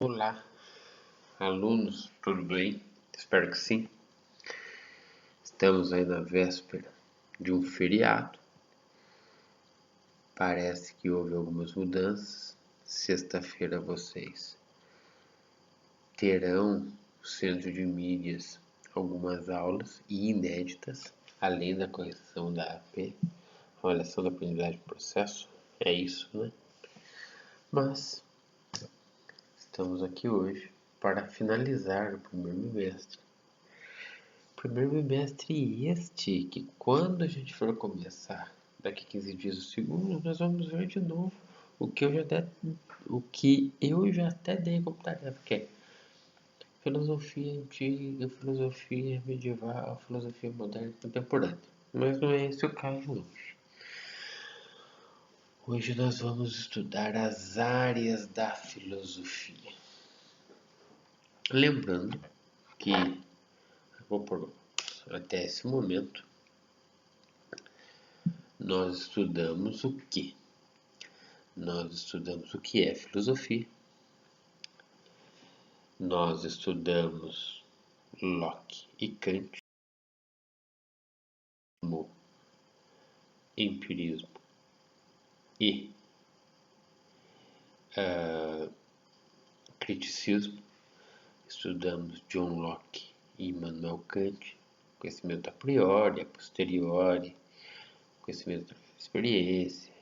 Olá, alunos, tudo bem? Espero que sim. Estamos aí na véspera de um feriado. Parece que houve algumas mudanças. Sexta-feira vocês terão no centro de mídias algumas aulas inéditas, além da correção da AP, avaliação da aprendizagem do processo. É isso, né? Mas estamos aqui hoje para finalizar o primeiro bimestre. Primeiro bimestre este, que quando a gente for começar, daqui 15 dias o segundo, nós vamos ver de novo o que eu já até dei como tarefa, que é filosofia antiga, filosofia medieval, filosofia moderna e contemporânea. Mas não é esse o caso hoje. Hoje nós vamos estudar as áreas da filosofia. Lembrando que, até esse momento, nós estudamos o quê? Nós estudamos o que é filosofia. Nós estudamos Locke e Kant, como empirismo e criticismo. Estudamos John Locke e Immanuel Kant, conhecimento a priori, a posteriori, conhecimento da experiência.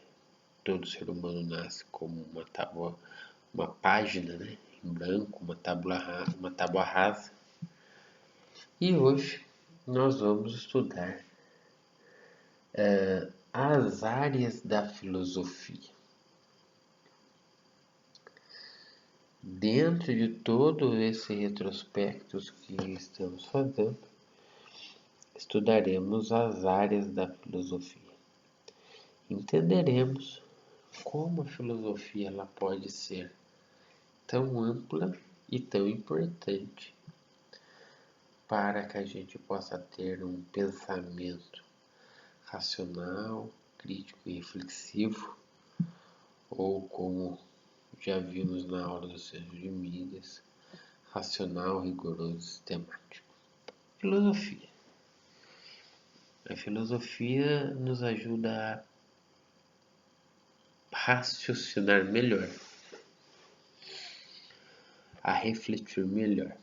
Todo ser humano nasce como uma página, né, em branco, uma tábua rasa. E hoje nós vamos estudar as áreas da filosofia. Dentro de todo esse retrospecto que estamos fazendo, estudaremos as áreas da filosofia. Entenderemos como a filosofia ela pode ser tão ampla e tão importante para que a gente possa ter um pensamento racional, crítico e reflexivo, ou como já vimos na aula do centro de mídias, racional, rigoroso e sistemático. Filosofia. A filosofia nos ajuda a raciocinar melhor, a refletir melhor.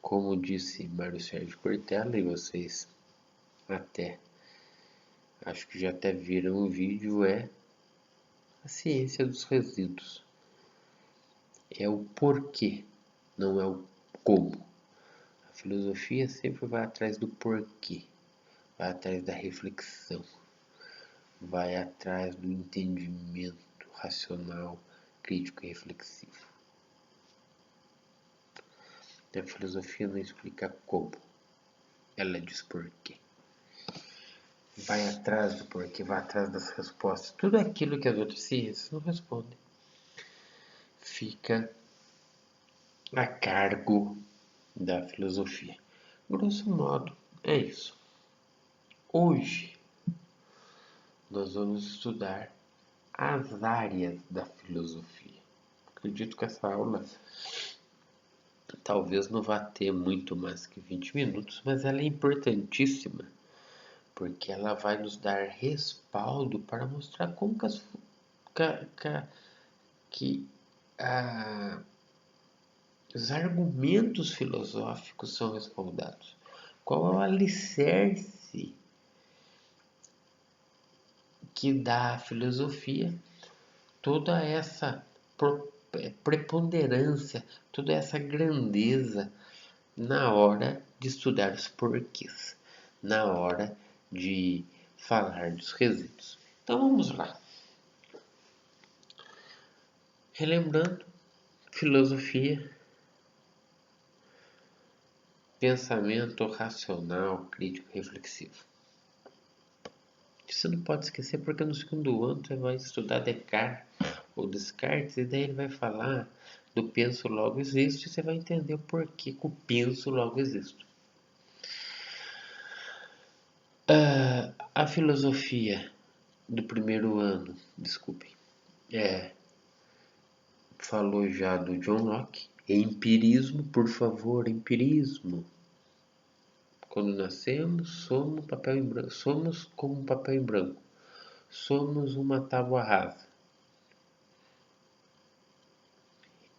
Como disse Mário Sérgio Cortella, e vocês acho que já até viram o vídeo, é a ciência dos resíduos. É o porquê, não é o como. A filosofia sempre vai atrás do porquê, vai atrás da reflexão, vai atrás do entendimento racional, crítico e reflexivo. A filosofia não explica como, ela diz porquê. Vai atrás do porquê, vai atrás das respostas. Tudo aquilo que as outras ciências não respondem fica a cargo da filosofia. Grosso modo, é isso. Hoje nós vamos estudar as áreas da filosofia. Acredito que essa aula talvez não vá ter muito mais que 20 minutos, mas ela é importantíssima, porque ela vai nos dar respaldo para mostrar como os argumentos filosóficos são respaldados. Qual é o alicerce que dá à filosofia toda essa preponderância, toda essa grandeza na hora de estudar os porquês, na hora de falar dos resíduos. Então vamos lá. Relembrando, filosofia, pensamento racional, crítico, reflexivo. Você não pode esquecer porque no segundo ano você vai estudar Descartes ou Descartes e daí ele vai falar do penso logo existo e você vai entender o porquê que o penso logo existo. A filosofia do primeiro ano, falou já do John Locke. Empirismo, por favor, empirismo. Quando nascemos, somos como um papel em branco. Somos uma tábua rasa.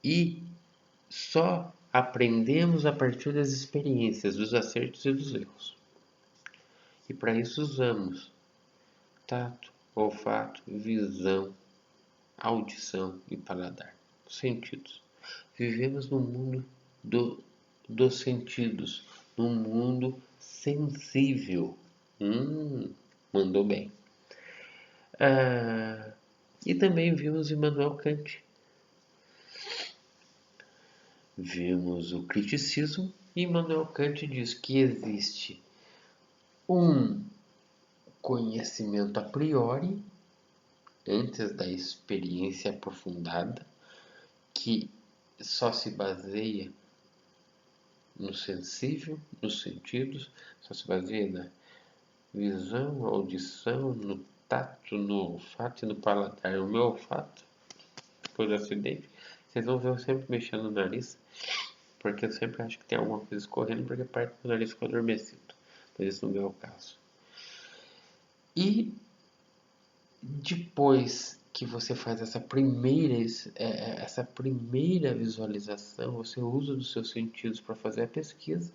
E só aprendemos a partir das experiências, dos acertos e dos erros. E para isso usamos tato, olfato, visão, audição e paladar. Sentidos. Vivemos no mundo dos sentidos, num mundo sensível. Mandou bem. E também vimos Immanuel Kant. Vimos o criticismo e Immanuel Kant diz que existe um conhecimento a priori, antes da experiência aprofundada, que só se baseia no sensível, nos sentidos, só se baseia na visão, audição, no tato, no olfato e no paladar. O meu olfato, depois do acidente, vocês vão ver eu sempre mexendo no nariz, porque eu sempre acho que tem alguma coisa escorrendo, porque parte do nariz ficou adormecido. Mas isso não é o caso. E depois que você faz essa primeira visualização, você usa dos seus sentidos para fazer a pesquisa,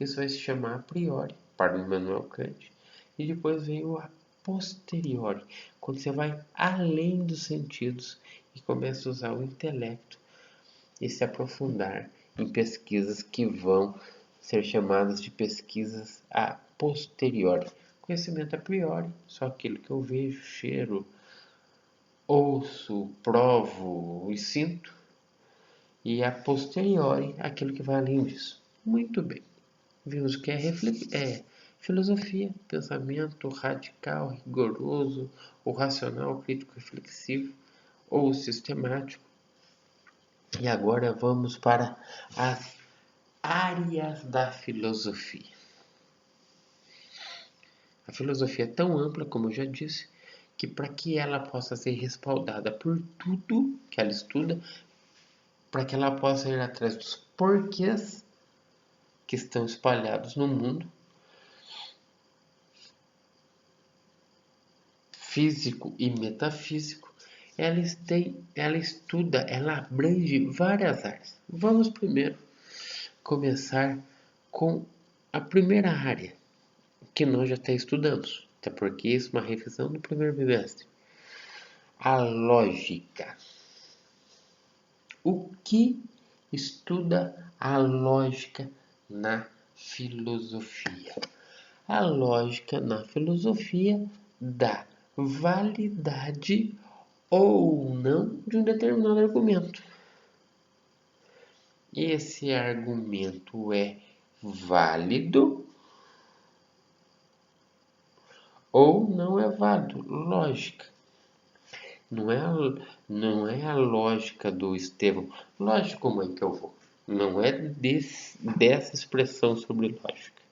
isso vai se chamar a priori, para o Immanuel Kant. E depois vem o a posteriori, quando você vai além dos sentidos e começa a usar o intelecto e se aprofundar em pesquisas que vão ser chamadas de pesquisas a posteriori. Conhecimento a priori, só aquilo que eu vejo, cheiro, ouço, provo e sinto. E a posteriori, aquilo que vai além disso. Muito bem. Vimos que é filosofia, pensamento radical, rigoroso, ou racional, crítico, reflexivo, ou sistemático. E agora vamos para as áreas da filosofia. A filosofia é tão ampla, como eu já disse, que para que ela possa ser respaldada por tudo que ela estuda, para que ela possa ir atrás dos porquês que estão espalhados no mundo físico e metafísico, ela estuda, ela abrange várias áreas. Vamos primeiro começar com a primeira área, que nós já até estudamos, até porque isso é uma revisão do primeiro bimestre. A lógica. O que estuda a lógica na filosofia? A lógica na filosofia dá validade ou não de um determinado argumento. Esse argumento é válido ou não é válido? Lógica. Não é a lógica do Estevão. Lógico, mãe, que eu vou. Não é dessa expressão sobre lógica.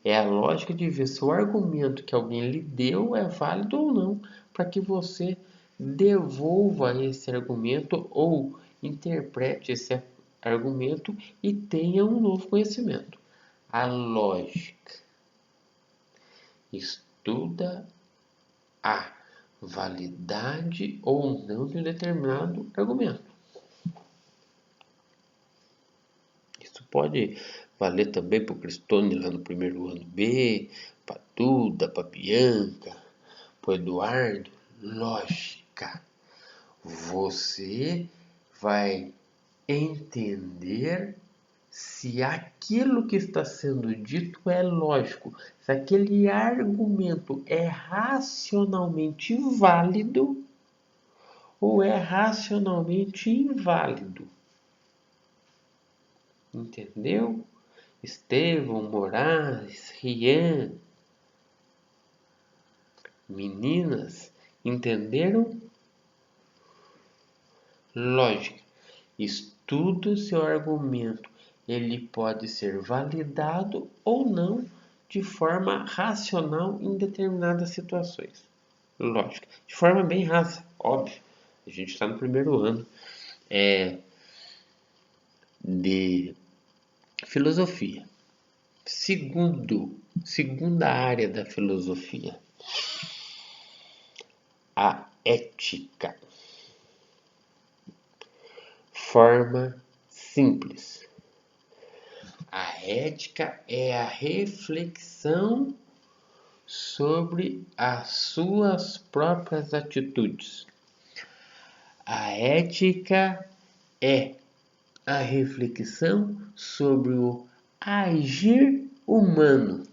É a lógica de ver se o argumento que alguém lhe deu é válido ou não, para que você devolva esse argumento ou interprete esse argumento e tenha um novo conhecimento. A lógica estuda a validade ou não de um determinado argumento. Isso pode valer também para o Cristone lá no primeiro ano B, para Duda, para Bianca, para Eduardo. Lógica. Você vai entender se aquilo que está sendo dito é lógico, se aquele argumento é racionalmente válido ou é racionalmente inválido. Entendeu? Estevão, Moraes, Rian, meninas, entenderam? Lógica. Estuda o seu argumento. Ele pode ser validado ou não de forma racional em determinadas situações. Lógica. De forma bem rasa, óbvio. A gente está no primeiro ano de filosofia. Segunda área da filosofia, a ética. Forma simples. A ética é a reflexão sobre as suas próprias atitudes. A ética é a reflexão sobre o agir humano.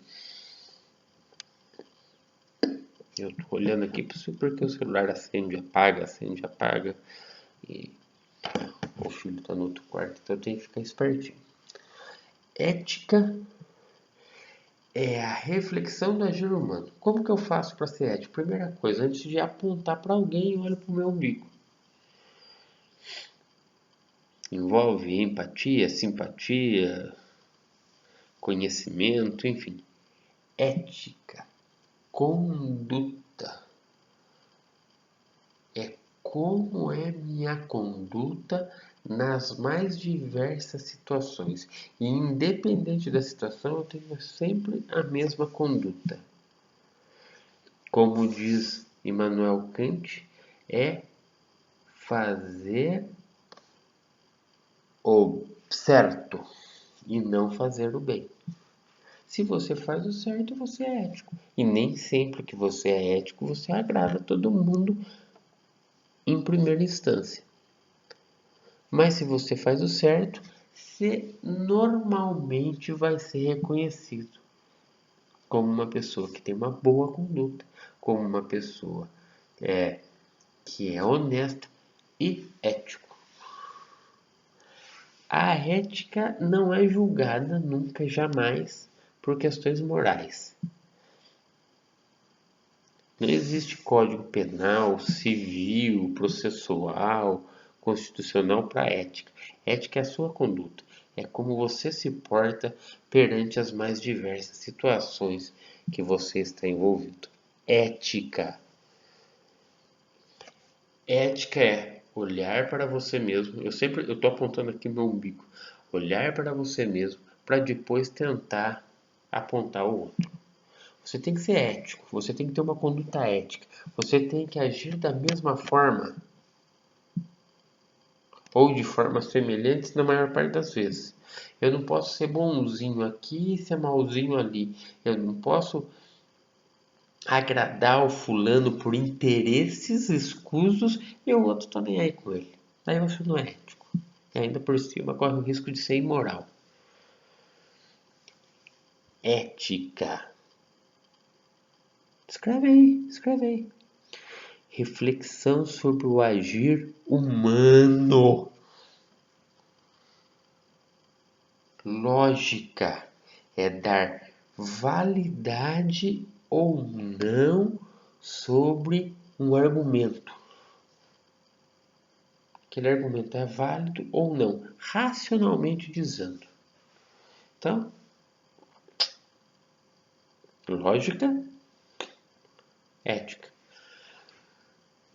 Eu tô olhando aqui porque o celular acende, apaga. E o filho tá no outro quarto, então eu tenho que ficar espertinho. Ética é a reflexão do agir humano. Como que eu faço para ser ético? Primeira coisa, antes de apontar para alguém, eu olho para o meu umbigo. Envolve empatia, simpatia, conhecimento, enfim. Ética, conduta. É como é minha conduta nas mais diversas situações. E independente da situação, eu tenho sempre a mesma conduta. Como diz Immanuel Kant, é fazer o certo e não fazer o bem. Se você faz o certo, você é ético. E nem sempre que você é ético, você agrada todo mundo em primeira instância. Mas se você faz o certo, você normalmente vai ser reconhecido como uma pessoa que tem uma boa conduta, como uma pessoa que é honesta e ético. A ética não é julgada nunca, jamais, por questões morais. Não existe código penal, civil, processual, constitucional para ética. Ética é a sua conduta. É como você se porta perante as mais diversas situações que você está envolvido. Ética. Ética é olhar para você mesmo. Eu estou apontando aqui meu umbigo. Olhar para você mesmo para depois tentar apontar o outro. Você tem que ser ético, você tem que ter uma conduta ética, você tem que agir da mesma forma ou de formas semelhantes na maior parte das vezes. Eu não posso ser bonzinho aqui e ser malzinho ali. Eu não posso agradar o fulano por interesses escusos e o outro tá nem aí com ele. Daí você não é ético. E ainda por cima corre o risco de ser imoral. Ética. Escreve aí. Reflexão sobre o agir humano. Lógica é dar validade ou não sobre um argumento. Aquele argumento é válido ou não, racionalmente dizendo. Então, lógica, ética.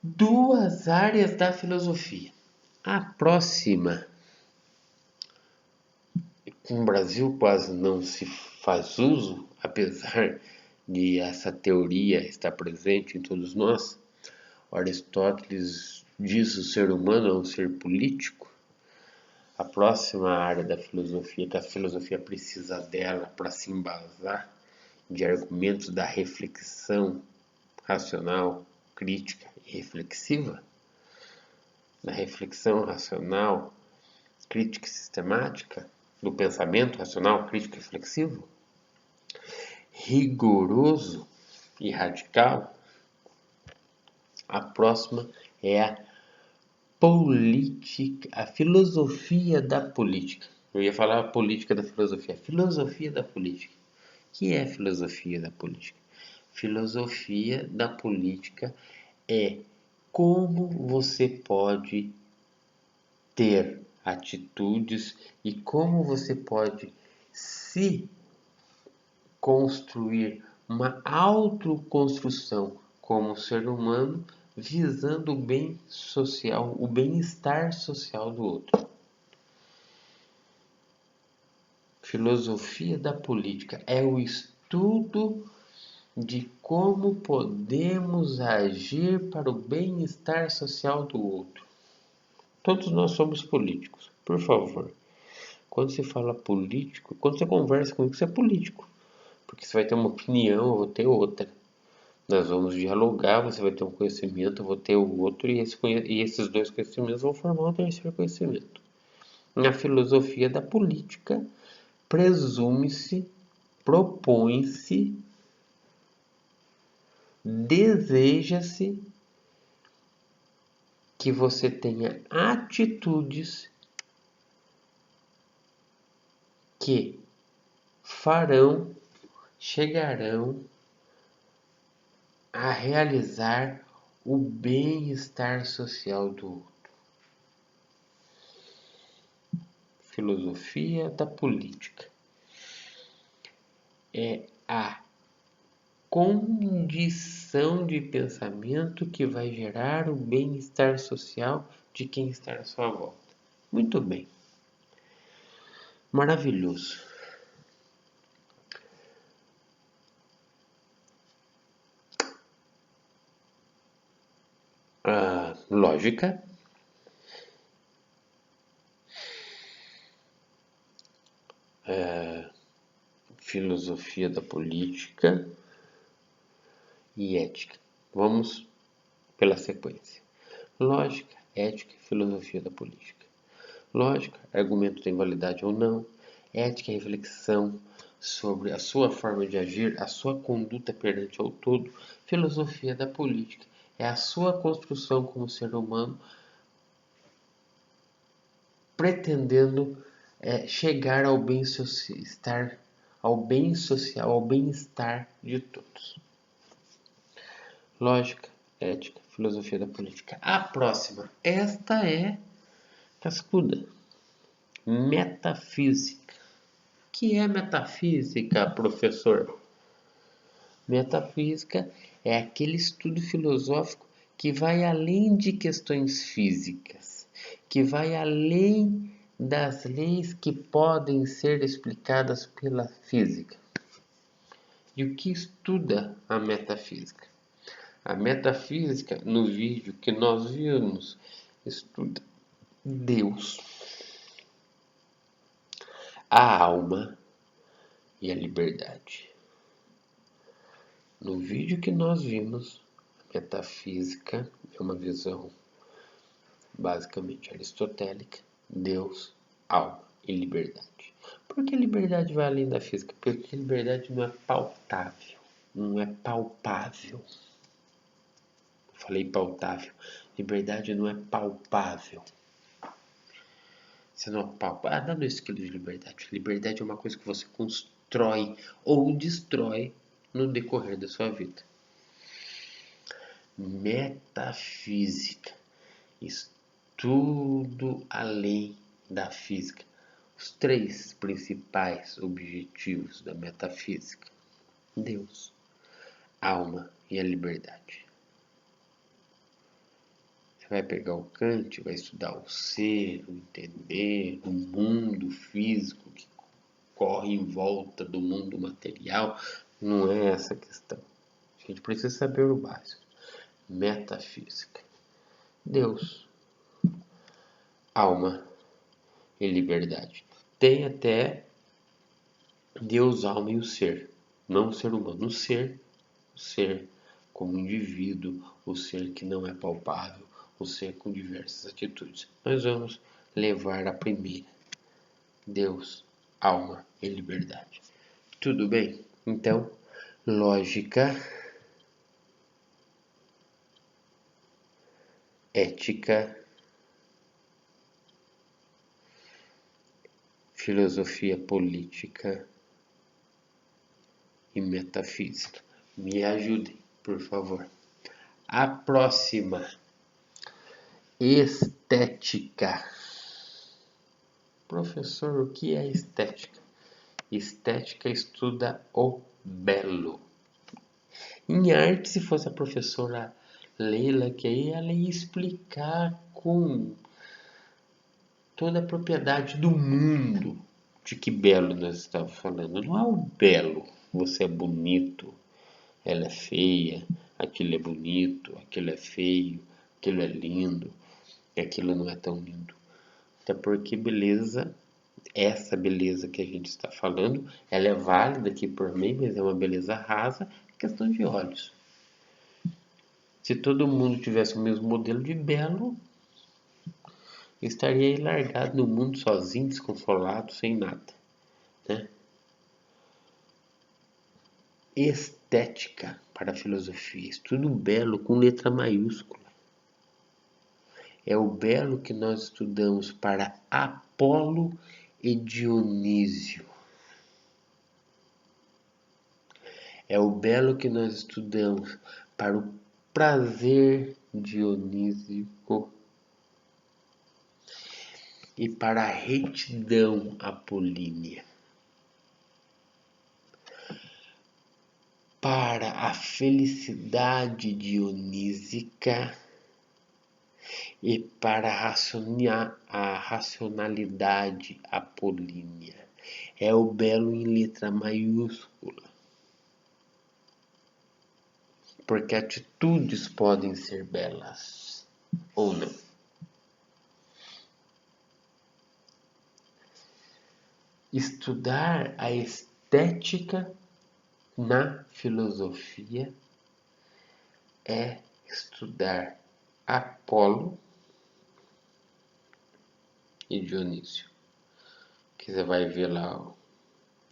Duas áreas da filosofia. A próxima, no Brasil quase não se faz uso, apesar de essa teoria estar presente em todos nós. Aristóteles diz o ser humano é um ser político. A próxima área da filosofia, que a filosofia precisa dela para se embasar de argumentos da reflexão racional, crítica e reflexiva, da reflexão racional, crítica e sistemática, do pensamento racional, crítico e reflexivo, rigoroso e radical. A próxima é a política, a filosofia da política. Eu ia falar a política da filosofia, a filosofia da política. O que é a filosofia da política? Filosofia da política é como você pode ter atitudes e como você pode se construir uma autoconstrução como ser humano visando o bem social, o bem-estar social do outro. Filosofia da política é o estudo de como podemos agir para o bem-estar social do outro. Todos nós somos políticos, por favor. Quando se fala político, quando você conversa comigo, você é político. Porque você vai ter uma opinião, eu vou ter outra. Nós vamos dialogar, você vai ter um conhecimento, eu vou ter o outro, e esses dois conhecimentos vão formar um terceiro conhecimento. Na filosofia da política, presume-se, propõe-se, deseja-se que você tenha atitudes que chegarão a realizar o bem-estar social do outro. Filosofia da política é a condição de pensamento que vai gerar o bem-estar social de quem está à sua volta. Muito bem. Maravilhoso. Lógica. Filosofia da política e ética. Vamos pela sequência. Lógica, ética e filosofia da política. Lógica, argumento tem validade ou não. Ética, reflexão sobre a sua forma de agir, a sua conduta perante ao todo. Filosofia da política é a sua construção como ser humano, pretendendo chegar ao bem-estar, ao bem social, ao bem-estar de todos. Lógica, ética, filosofia da política. A próxima, esta é cascuda. Metafísica. O que é metafísica, professor? Metafísica é aquele estudo filosófico que vai além de questões físicas, que vai além das leis que podem ser explicadas pela física. E o que estuda a metafísica? A metafísica, no vídeo que nós vimos, estuda Deus, a alma e a liberdade. No vídeo que nós vimos, a metafísica é uma visão basicamente aristotélica, Deus, alma e liberdade. Por que liberdade vai além da física? Porque liberdade não é pautável, não é palpável. Falei pautável. Liberdade não é palpável. Você não palpa. Não é isso que é liberdade. Liberdade é uma coisa que você constrói ou destrói no decorrer da sua vida. Metafísica. Estudo além da física. Os três principais objetivos da metafísica: Deus, alma e a liberdade. Você vai pegar o Kant, vai estudar o ser, o entender, o mundo físico que corre em volta do mundo material. Não é essa a questão. A gente precisa saber o básico. Metafísica. Deus, alma e liberdade. Tem até Deus, alma e o ser. Não o ser humano. O ser como indivíduo, o ser que não é palpável, o ser com diversas atitudes. Nós vamos levar a primeira. Deus, alma e liberdade. Tudo bem? Então, lógica, ética, filosofia política e metafísica. Me ajudem, por favor. A próxima, estética. Professor, o que é estética? Estética estuda o belo. Em arte, se fosse a professora Leila, que aí ela ia explicar com toda a propriedade do mundo de que belo nós estávamos falando. Não é o belo, você é bonito, ela é feia, aquilo é bonito, aquilo é feio, aquilo é lindo, e aquilo não é tão lindo. Até porque beleza, essa beleza que a gente está falando, ela é válida aqui por mim, mas é uma beleza rasa, questão de olhos. Se todo mundo tivesse o mesmo modelo de belo, eu estaria aí largado no mundo sozinho, desconsolado, sem nada, né? Estética para a filosofia, estudo belo com letra maiúscula. É o belo que nós estudamos para Apolo e Dionísio. É o belo que nós estudamos para o prazer dionísico e para a retidão apolínea. Para a felicidade dionísica e para a racionalidade apolínea. É o belo em letra maiúscula. Porque atitudes podem ser belas ou não. Estudar a estética na filosofia é estudar Apolo e Dionísio. Que você vai ver lá o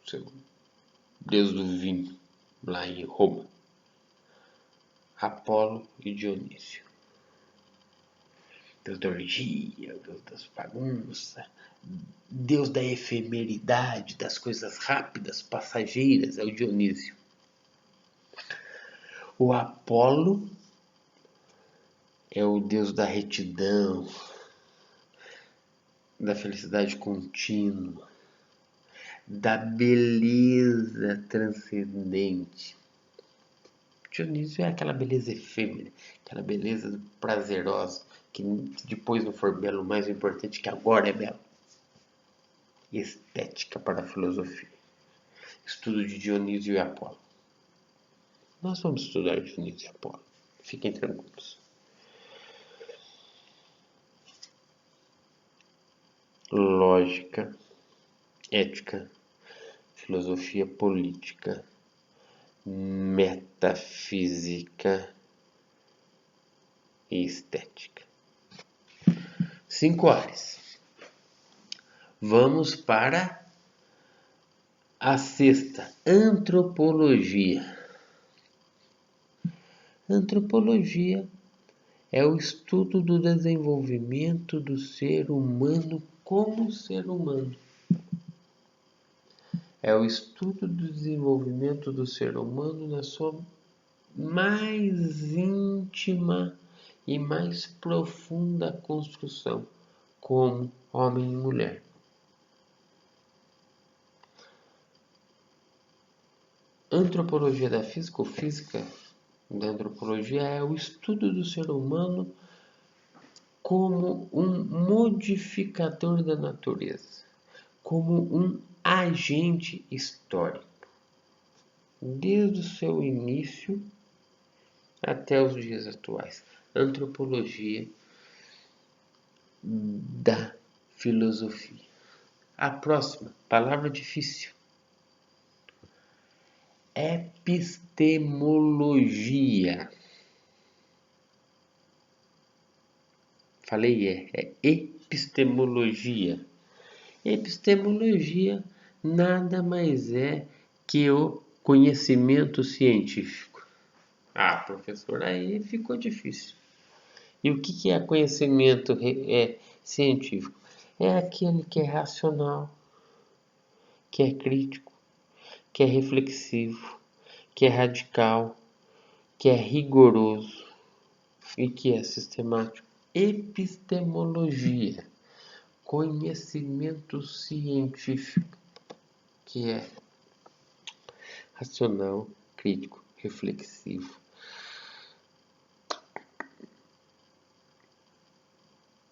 seu Deus do vinho, lá em Roma. Apolo e Dionísio. Deus da orgia, Deus das bagunças, Deus da efemeridade, das coisas rápidas, passageiras, é o Dionísio. O Apolo é o Deus da retidão, da felicidade contínua, da beleza transcendente. Dionísio é aquela beleza efêmera, aquela beleza prazerosa, que depois não for belo, o mais importante é que agora é belo. Estética para a filosofia. Estudo de Dionísio e Apolo. Nós vamos estudar Dionísio e Apolo. Fiquem tranquilos. Lógica, ética, filosofia política, metafísica e estética. 5 áreas. Vamos para a sexta, antropologia. Antropologia é o estudo do desenvolvimento do ser humano como ser humano. É o estudo do desenvolvimento do ser humano na sua mais íntima e mais profunda construção, como homem e mulher. Antropologia da física ou física da antropologia é o estudo do ser humano como um modificador da natureza, como um agente histórico, desde o seu início até os dias atuais. Antropologia da filosofia. A próxima, palavra difícil. Epistemologia. Falei é epistemologia. Epistemologia nada mais é que o conhecimento científico. Ah, professor, aí ficou difícil. E o que é conhecimento científico? É aquele que é racional, que é crítico, que é reflexivo, que é radical, que é rigoroso e que é sistemático. Epistemologia, conhecimento científico, que é racional, crítico, reflexivo,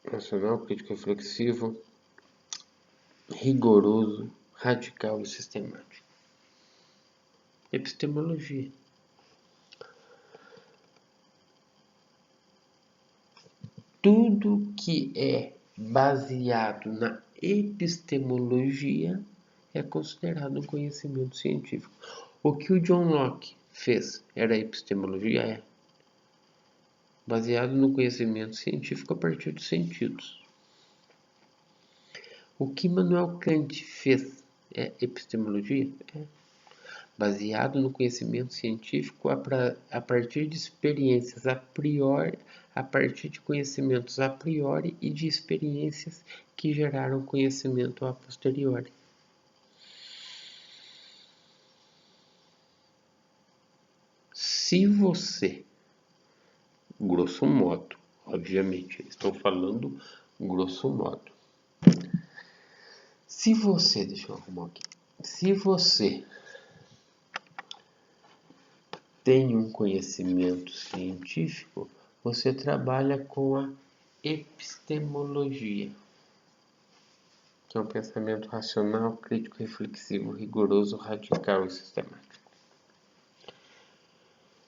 racional, crítico reflexivo, rigoroso, radical e sistemático. Epistemologia. Tudo que é baseado na epistemologia é considerado um conhecimento científico. O que o John Locke fez era epistemologia? É baseado no conhecimento científico a partir dos sentidos. O que Immanuel Kant fez é epistemologia? É baseado no conhecimento científico a partir de experiências a priori, a partir de conhecimentos a priori e de experiências que geraram conhecimento a posteriori. Se você, grosso modo, obviamente, estou falando grosso modo. Se você, deixa eu arrumar aqui. Se você tem um conhecimento científico, você trabalha com a epistemologia, que é um pensamento racional, crítico, reflexivo, rigoroso, radical e sistemático.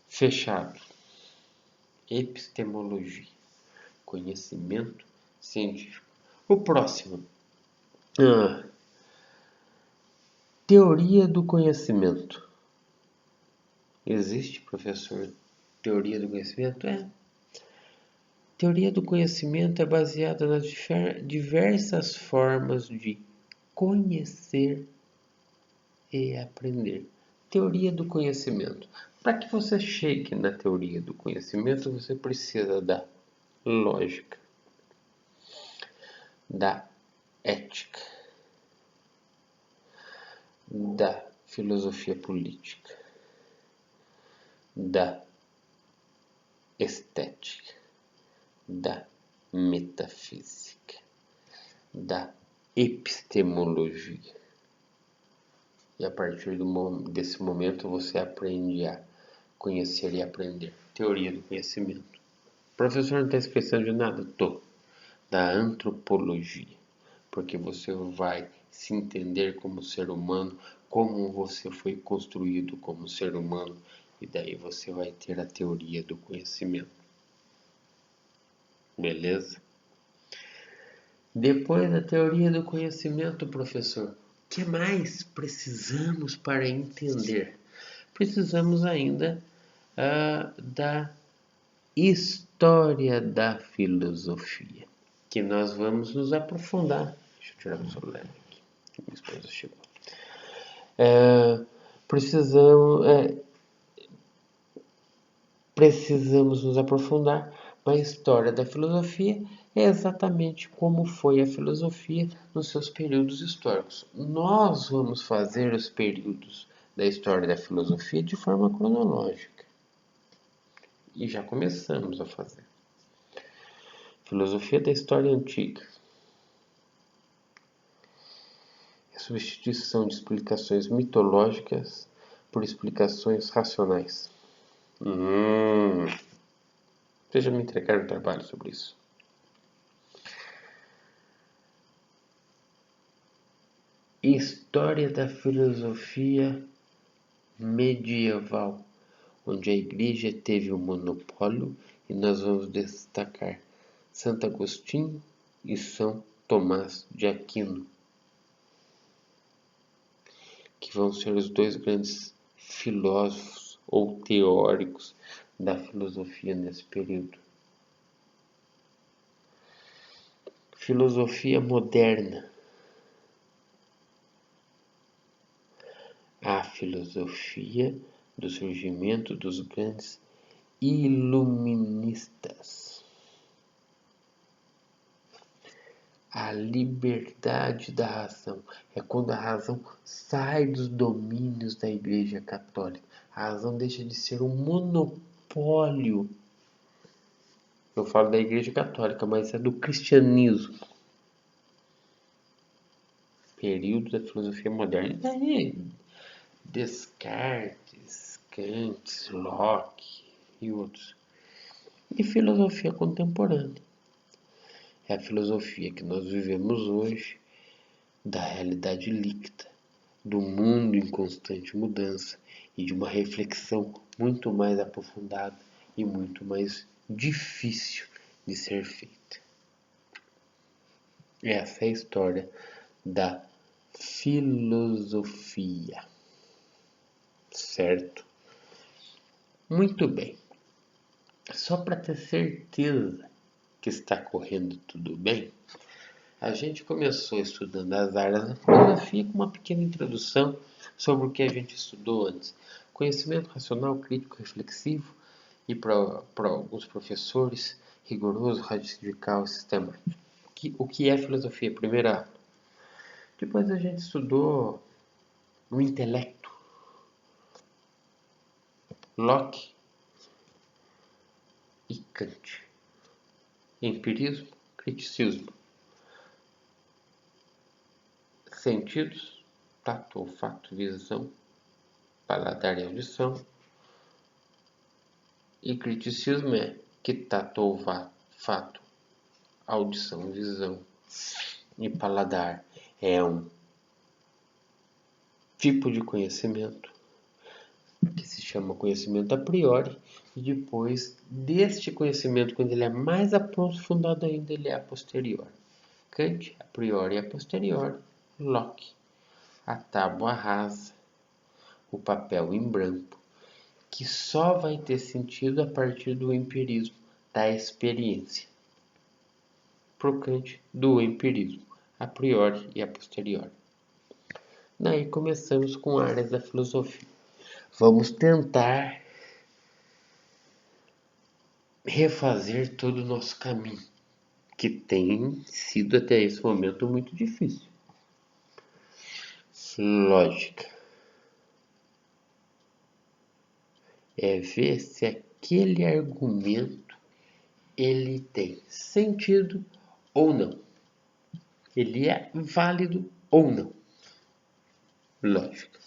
Fechado. Epistemologia, conhecimento científico. O próximo. Teoria do conhecimento. Existe, professor, teoria do conhecimento? Teoria do conhecimento é baseada nas diversas formas de conhecer e aprender. Teoria do conhecimento. Para que você chegue na teoria do conhecimento, você precisa da lógica, da ética, da filosofia política, da estética, da metafísica, da epistemologia. E a partir desse momento você aprende a conhecer e aprender. Teoria do conhecimento. Professor, não está esquecendo de nada? Tô. Da antropologia. Porque você vai se entender como ser humano, como você foi construído como ser humano, e daí você vai ter a teoria do conhecimento. Beleza? Depois da teoria do conhecimento, professor, o que mais precisamos para entender? Precisamos ainda da história da filosofia, que nós vamos nos aprofundar. Deixa eu tirar meu celular aqui, que minha esposa chegou. Precisamos nos aprofundar na história da filosofia, é exatamente como foi a filosofia nos seus períodos históricos. Nós vamos fazer os períodos da história da filosofia de forma cronológica. E já começamos a fazer. Filosofia da história antiga. A substituição de explicações mitológicas por explicações racionais. Vocês já me entregaram um trabalho sobre isso. História da filosofia medieval, onde a igreja teve o monopólio, e nós vamos destacar Santo Agostinho e São Tomás de Aquino, que vão ser os dois grandes filósofos ou teóricos da filosofia nesse período. Filosofia moderna. A filosofia do surgimento dos grandes iluministas. A liberdade da razão é quando a razão sai dos domínios da Igreja Católica. A razão deixa de ser um monopólio. Eu falo da Igreja Católica, mas é do cristianismo. Período da filosofia moderna. Descartes, Kant, Locke e outros. E filosofia contemporânea. é a filosofia que nós vivemos hoje, da realidade líquida, do mundo em constante mudança e de uma reflexão muito mais aprofundada e muito mais difícil de ser feita. Essa é a história da filosofia, certo? Muito bem. Só para ter certeza que está correndo tudo bem, a gente começou estudando as áreas da filosofia com uma pequena introdução sobre o que a gente estudou antes. Conhecimento racional, crítico, reflexivo e para alguns professores, rigoroso, radical e sistemático. O que é filosofia? Primeira aula. Depois a gente estudou o intelecto, Locke e Kant. Empirismo, criticismo. Sentidos, tato, olfato, visão, paladar e audição. E criticismo é que tato, olfato, audição, visão e paladar é um tipo de conhecimento que se chama conhecimento a priori, e depois deste conhecimento, quando ele é mais aprofundado ainda, ele é a posterior. Kant, a priori e a posterior. Locke, a tábua rasa, o papel em branco, que só vai ter sentido a partir do empirismo, da experiência. Pro Kant, do empirismo, a priori e a posterior. Daí começamos com áreas da filosofia. Vamos tentar refazer todo o nosso caminho, que tem sido até esse momento muito difícil. Lógica é ver se aquele argumento ele tem sentido ou não. Ele é válido ou não. Lógica.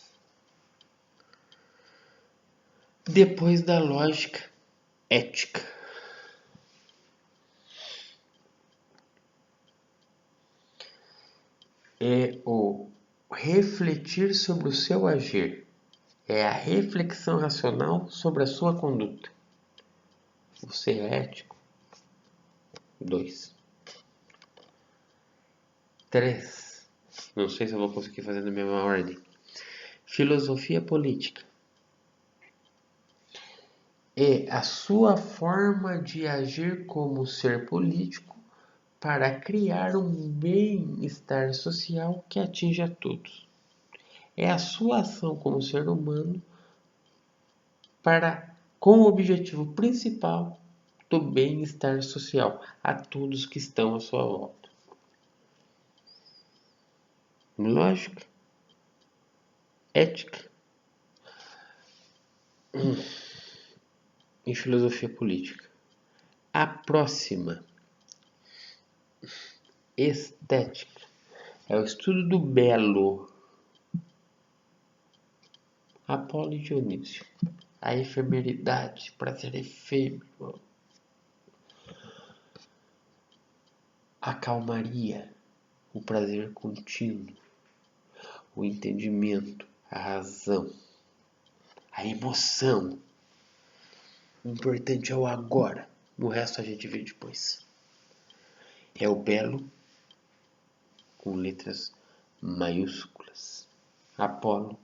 Depois da lógica, ética. É o refletir sobre o seu agir. É a reflexão racional sobre a sua conduta. Você é ético? 2. 3. Não sei se eu vou conseguir fazer na mesma ordem. Filosofia política. É a sua forma de agir como ser político para criar um bem-estar social que atinja todos. É a sua ação como ser humano com o objetivo principal do bem-estar social a todos que estão à sua volta. Lógica, ética e filosofia política. A próxima, estética, é o estudo do belo. Apolo e Dionísio. A efemeridade, prazer efêmero. A calmaria, o prazer contínuo. O entendimento, a razão, a emoção. O importante é o agora. O resto a gente vê depois. É o belo com letras maiúsculas. Apolo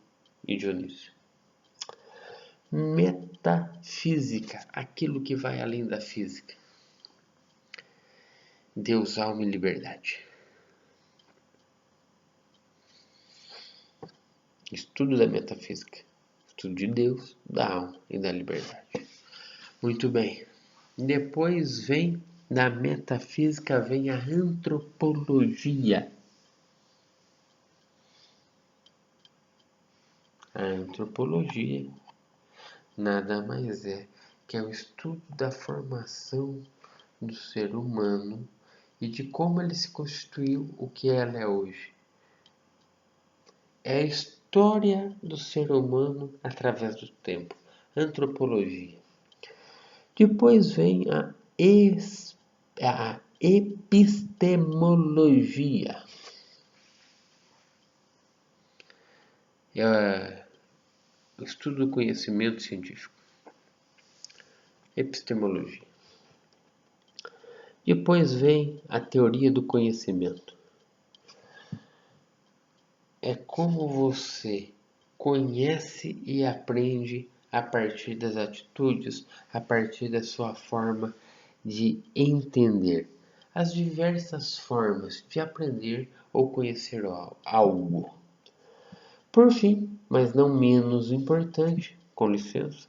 e Dionísio. Metafísica, aquilo que vai além da física. Deus, alma e liberdade. Estudo da metafísica. Estudo de Deus, da alma e da liberdade. Muito bem. Depois da metafísica, vem a antropologia. A antropologia nada mais é que o estudo da formação do ser humano e de como ele se constituiu o que ela é hoje. É a história do ser humano através do tempo. Antropologia. Depois vem a Epistemologia é o estudo do conhecimento científico. Epistemologia. Depois vem a teoria do conhecimento. É como você conhece e aprende a partir das atitudes, a partir da sua forma de entender. As diversas formas de aprender ou conhecer algo. Por fim, mas não menos importante, com licença,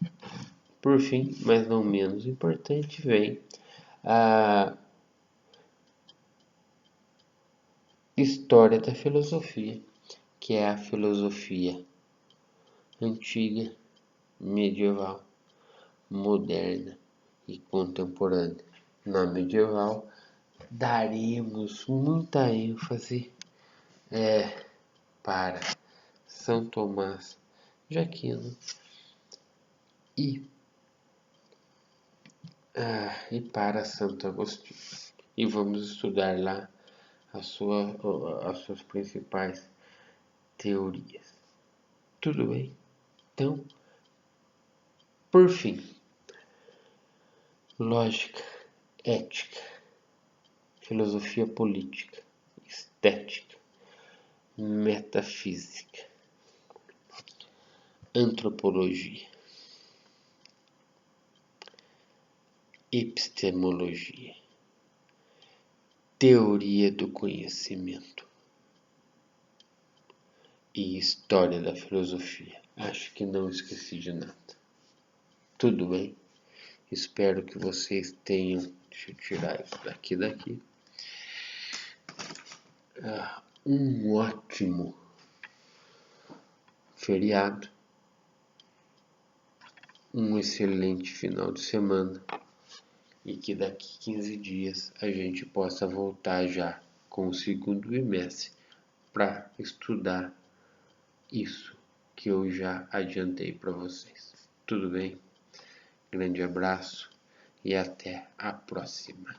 por fim, mas não menos importante, vem a história da filosofia, que é a filosofia antiga, medieval, moderna e contemporânea. Na medieval, daremos muita ênfase para São Tomás de Aquino e para Santo Agostinho. E vamos estudar lá as suas principais teorias. Tudo bem? Então, por fim, lógica, ética, filosofia política, estética, metafísica, antropologia, epistemologia, teoria do conhecimento e história da filosofia. Acho que não esqueci de nada. Tudo bem? Espero que vocês tenham... Deixa eu tirar isso daqui. Um ótimo feriado. Um excelente final de semana. E que daqui 15 dias a gente possa voltar já com o segundo bimestre para estudar isso que eu já adiantei para vocês. Tudo bem? Grande abraço e até a próxima.